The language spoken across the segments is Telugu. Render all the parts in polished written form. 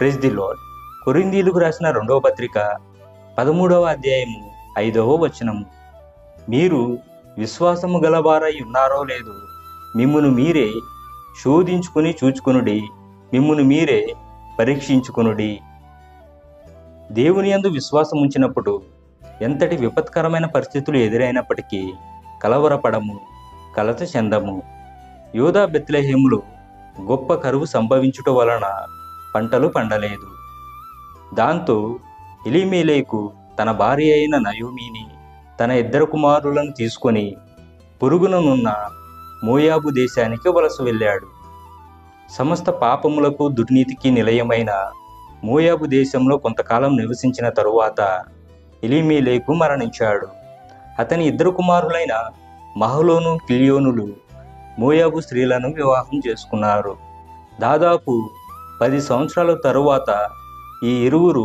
Praise the lord. కొరింథీయులకు రాసిన 2వ పత్రిక 13వ అధ్యాయము 5వ వచనము. మీరు విశ్వాసము గలవారై ఉన్నారో లేదో మిమ్మును మీరే శోధించుకుని చూచుకొనుడి, మిమ్మును మీరే పరీక్షించుకొనుడి. దేవుని యందు విశ్వాసం ఉంచినప్పుడు ఎంతటి విపత్కరమైన పరిస్థితులు ఎదురైనప్పటికీ కలవరపడము, కలత చెందము. యూదా బెత్లెహేములో గొప్ప కరువు సంభవించుట వలన పంటలు పండలేదు. దాంతో ఎలీమెలెకు తన భార్య అయిన నయోమిని తన 2 కుమారులను తీసుకొని పొరుగుననున్న మోయాబు దేశానికి వలస వెళ్ళాడు. సమస్త పాపములకు దుర్నీతికి నిలయమైన మోయాబు దేశంలో కొంతకాలం నివసించిన తరువాత ఎలీమెలెకు మరణించాడు. అతని 2 కుమారులైన మహలోను, కిలియోనులు మోయాబు స్త్రీలను వివాహం చేసుకున్నారు. దాదాపు 10 సంవత్సరాల తరువాత ఈ ఇరువురు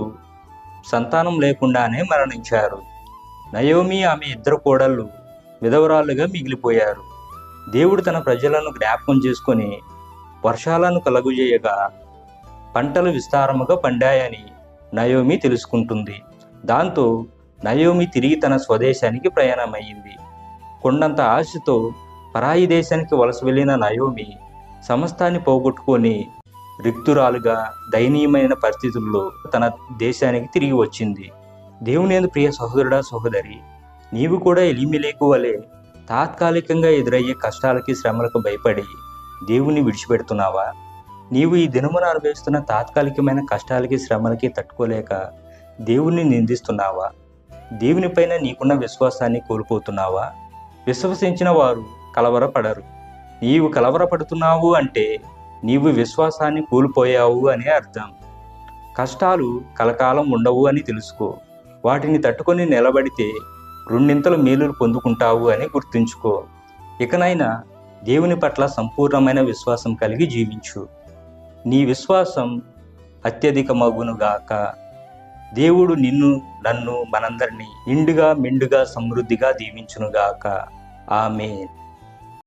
సంతానం లేకుండానే మరణించారు. నయోమి ఆమె 2 కోడళ్ళు విధవరాలుగా మిగిలిపోయారు. దేవుడు తన ప్రజలను జ్ఞాపకం చేసుకొని వర్షాలను కలుగజేయగా పంటలు విస్తారముగా పండాయని నయోమి తెలుసుకుంటుంది. దాంతో నయోమి తిరిగి తన స్వదేశానికి ప్రయాణమయ్యింది. కొండంత ఆశతో పరాయి దేశానికి వలస వెళ్ళిన నయోమి సమస్తాన్ని పోగొట్టుకొని రిక్తురాలుగా దయనీయమైన పరిస్థితుల్లో తన దేశానికి తిరిగి వచ్చింది. దేవుని యందు ప్రియ సహోదరుడా, సహోదరి, నీవు కూడా ఎలీమెలెకు వలె తాత్కాలికంగా ఎదురయ్యే కష్టాలకి, శ్రమలకు భయపడి దేవుని విడిచిపెడుతున్నావా? నీవు ఈ దినమున అనుభవిస్తున్న తాత్కాలికమైన కష్టాలకి, శ్రమలకి తట్టుకోలేక దేవుణ్ణి నిందిస్తున్నావా? దేవునిపైన నీకున్న విశ్వాసాన్ని కోల్పోతున్నావా? విశ్వసించిన వారు కలవరపడరు. నీవు కలవరపడుతున్నావు అంటే నీవు విశ్వాసాన్ని కోల్పోయావు అనే అర్థం. కష్టాలు కలకాలం ఉండవు అని తెలుసుకో. వాటిని తట్టుకొని నిలబడితే 2 మేలులు పొందుకుంటావు అని గుర్తుంచుకో. ఇకనైనా దేవుని పట్ల సంపూర్ణమైన విశ్వాసం కలిగి జీవించు. నీ విశ్వాసం అత్యధికమగునుగాక. దేవుడు నిన్ను, నన్ను, మనందరినీ నిండుగా, మెండుగా, సమృద్ధిగా దీవించునుగాక. ఆమేన్.